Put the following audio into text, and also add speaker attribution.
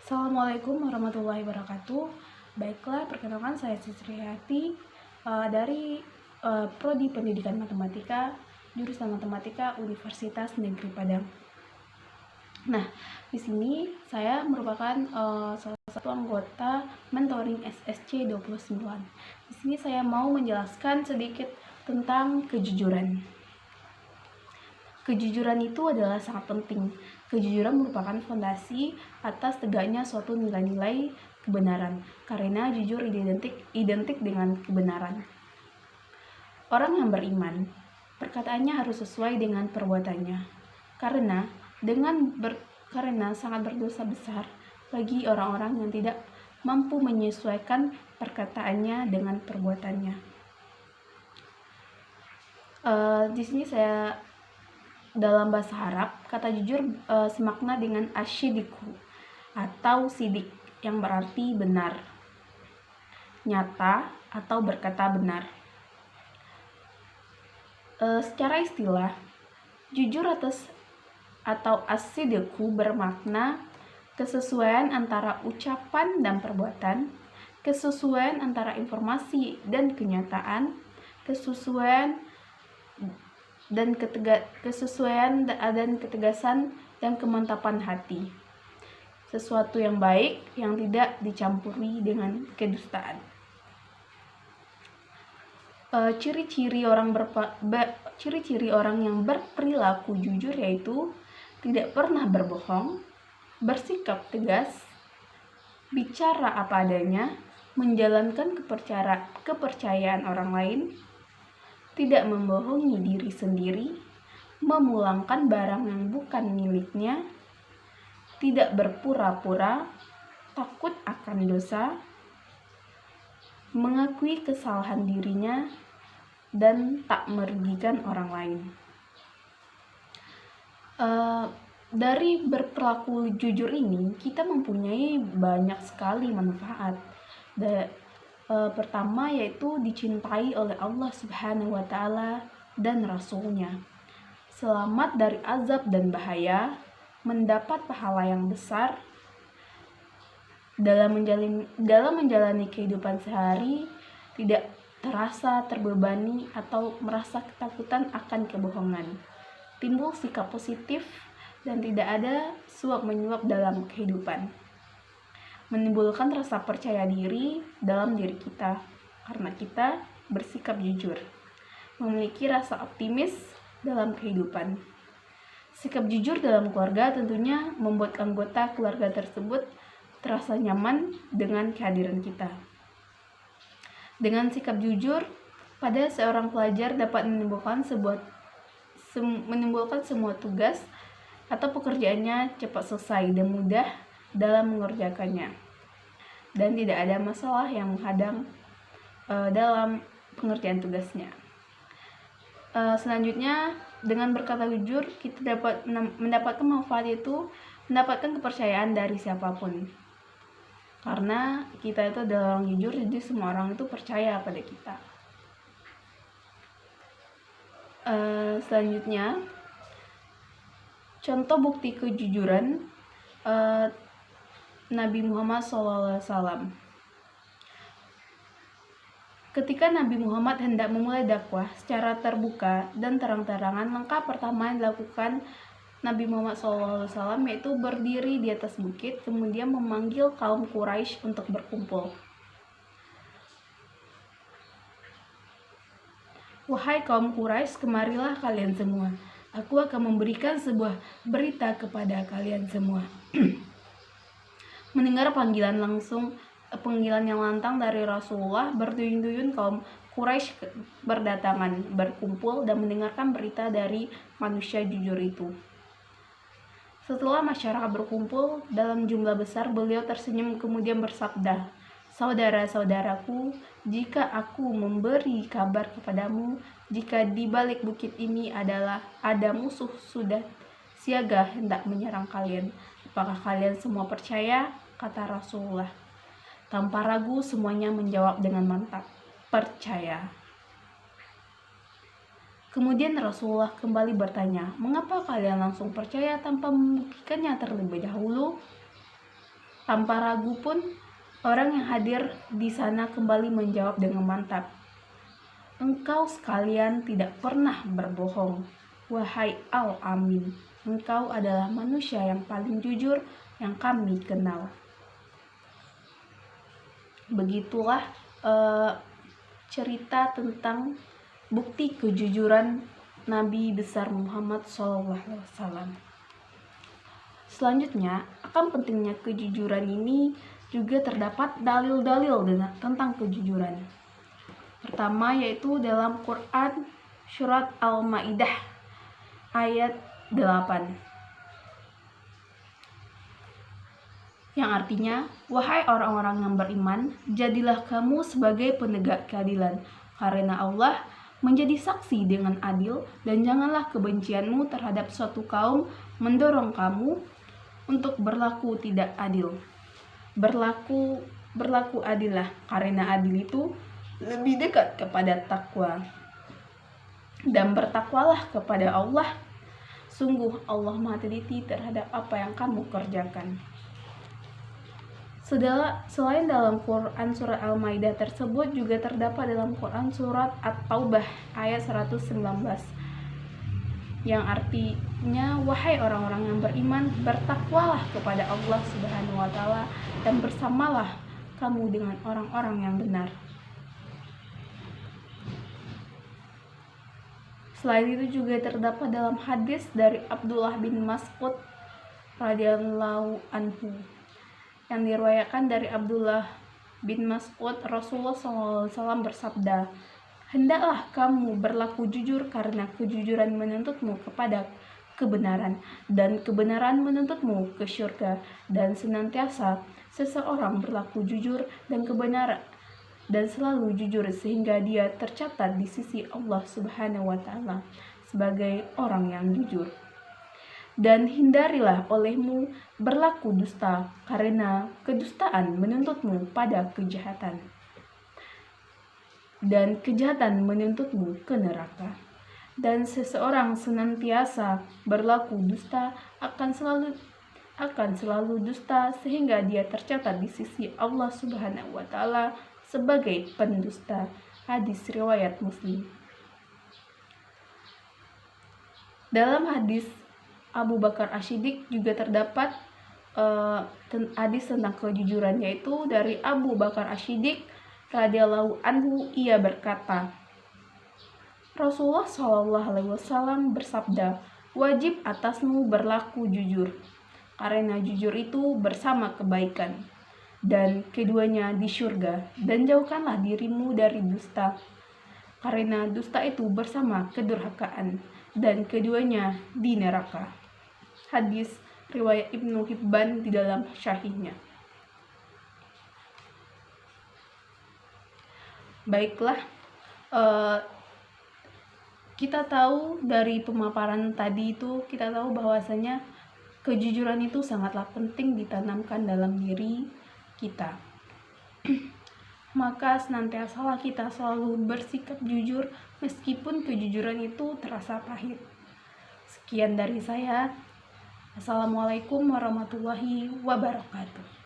Speaker 1: Assalamualaikum warahmatullahi wabarakatuh. Baiklah, perkenalkan saya Sisri Hayati dari Prodi Pendidikan Matematika, jurusan Matematika Universitas Negeri Padang. Nah, di sini saya merupakan salah satu anggota mentoring SSC 29. Di sini saya mau menjelaskan sedikit tentang kejujuran. Kejujuran itu adalah sangat penting. Kejujuran merupakan fondasi atas tegaknya suatu nilai-nilai kebenaran, karena jujur identik dengan kebenaran. Orang yang beriman, perkataannya harus sesuai dengan perbuatannya, karena sangat berdosa besar bagi orang-orang yang tidak mampu menyesuaikan perkataannya dengan perbuatannya. Di sini dalam bahasa Arab, kata jujur semakna dengan asyidiku atau sidik, yang berarti benar, nyata, atau berkata benar. Secara istilah, jujur atau asyidiku bermakna kesesuaian antara ucapan dan perbuatan, kesesuaian antara informasi dan kenyataan, kesesuaian dan ketegasan dan kemantapan hati. Sesuatu yang baik yang tidak dicampuri dengan kedustaan. Ciri-ciri orang yang berperilaku jujur yaitu tidak pernah berbohong, bersikap tegas, bicara apa adanya, menjalankan kepercayaan orang lain, tidak membohongi diri sendiri, memulangkan barang yang bukan miliknya, tidak berpura-pura, takut akan dosa, mengakui kesalahan dirinya, dan tak merugikan orang lain. Dari berperilaku jujur ini, kita mempunyai banyak sekali manfaat. Pertama yaitu dicintai oleh Allah Subhanahu wa Ta'ala dan Rasul-Nya, selamat dari azab dan bahaya, mendapat pahala yang besar dalam menjalani kehidupan sehari, tidak terasa terbebani atau merasa ketakutan akan kebohongan, timbul sikap positif dan tidak ada suap menyuap dalam kehidupan, menimbulkan rasa percaya diri dalam diri kita karena kita bersikap jujur, memiliki rasa optimis dalam kehidupan. Sikap jujur dalam keluarga tentunya membuat anggota keluarga tersebut terasa nyaman dengan kehadiran kita. Dengan sikap jujur pada seorang pelajar dapat menimbulkan semua tugas atau pekerjaannya cepat selesai dan mudah dalam mengerjakannya, dan tidak ada masalah yang menghadang dalam pengerjaan tugasnya. Selanjutnya, dengan berkata jujur kita dapat mendapatkan manfaat, yaitu mendapatkan kepercayaan dari siapapun, karena kita itu adalah orang jujur, jadi semua orang itu percaya pada kita. Selanjutnya, contoh bukti kejujuran Nabi Muhammad SAW. Ketika Nabi Muhammad hendak memulai dakwah secara terbuka dan terang-terangan, langkah pertama yang dilakukan Nabi Muhammad SAW yaitu berdiri di atas bukit, kemudian memanggil kaum Quraisy untuk berkumpul. Wahai kaum Quraisy, kemarilah kalian semua. Aku akan memberikan sebuah berita kepada kalian semua. Mendengar panggilan yang lantang dari Rasulullah, berduyun-duyun kaum Quraisy berdatangan, berkumpul dan mendengarkan berita dari manusia jujur itu. Setelah masyarakat berkumpul dalam jumlah besar, beliau tersenyum kemudian bersabda, "Saudara-saudaraku, jika aku memberi kabar kepadamu, jika di balik bukit ini ada musuh sudah siaga hendak menyerang kalian, apakah kalian semua percaya?" kata Rasulullah. Tanpa ragu semuanya menjawab dengan mantap, "Percaya." Kemudian Rasulullah kembali bertanya, "Mengapa kalian langsung percaya tanpa membuktikannya terlebih dahulu?" Tanpa ragu pun, orang yang hadir di sana kembali menjawab dengan mantap, "Engkau sekalian tidak pernah berbohong, wahai Al-Amin. Engkau adalah manusia yang paling jujur yang kami kenal." Begitulah cerita tentang bukti kejujuran Nabi besar Muhammad SAW. Selanjutnya, akan pentingnya kejujuran ini juga terdapat dalil-dalil tentang kejujuran. Pertama yaitu dalam Quran surat Al-Maidah ayat 8. Yang artinya, "Wahai orang-orang yang beriman, jadilah kamu sebagai penegak keadilan, karena Allah menjadi saksi dengan adil, dan janganlah kebencianmu terhadap suatu kaum mendorong kamu untuk berlaku tidak adil." Berlaku adillah, karena adil itu lebih dekat kepada takwa. Dan bertakwalah kepada Allah. Sungguh Allah Maha teliti terhadap apa yang kamu kerjakan. Selain dalam Quran surat Al-Maidah tersebut, juga terdapat dalam Quran surat At-Taubah ayat 119 yang artinya, "Wahai orang-orang yang beriman, bertakwalah kepada Allah Subhanahu wa Ta'ala, dan bersamalah kamu dengan orang-orang yang benar." Selain itu juga terdapat dalam hadis dari Abdullah bin Mas'ud radhiyallahu anhu, yang diriwayatkan dari Abdullah bin Mas'ud, Rasulullah SAW bersabda, "Hendaklah kamu berlaku jujur, karena kejujuran menuntutmu kepada kebenaran, dan kebenaran menuntutmu ke syurga. Dan senantiasa seseorang berlaku jujur dan kebenaran, dan selalu jujur, sehingga dia tercatat di sisi Allah Subhanahu wa Ta'ala sebagai orang yang jujur. Dan hindarilah olehmu berlaku dusta, karena kedustaan menuntutmu pada kejahatan, dan kejahatan menuntutmu ke neraka. Dan seseorang senantiasa berlaku dusta akan selalu dusta, sehingga dia tercatat di sisi Allah Subhanahu wa Ta'ala sebagai pendusta." Hadis riwayat Muslim. Dalam hadis Abu Bakar Asy-Siddiq juga terdapat hadis tentang kejujuran, yaitu dari Abu Bakar Asy-Siddiq radhiyallahu anhu, ia berkata, Rasulullah SAW bersabda, "Wajib atasmu berlaku jujur, karena jujur itu bersama kebaikan, dan keduanya di syurga. Dan jauhkanlah dirimu dari dusta, karena dusta itu bersama kedurhakaan, dan keduanya di neraka." Hadis riwayat Ibnu Hibban di dalam syahihnya. Baiklah, kita tahu dari pemaparan tadi itu, kita tahu bahwasanya kejujuran itu sangatlah penting ditanamkan dalam diri kita. Maka senantiasalah kita selalu bersikap jujur meskipun kejujuran itu terasa pahit. Sekian dari saya. Assalamualaikum warahmatullahi wabarakatuh.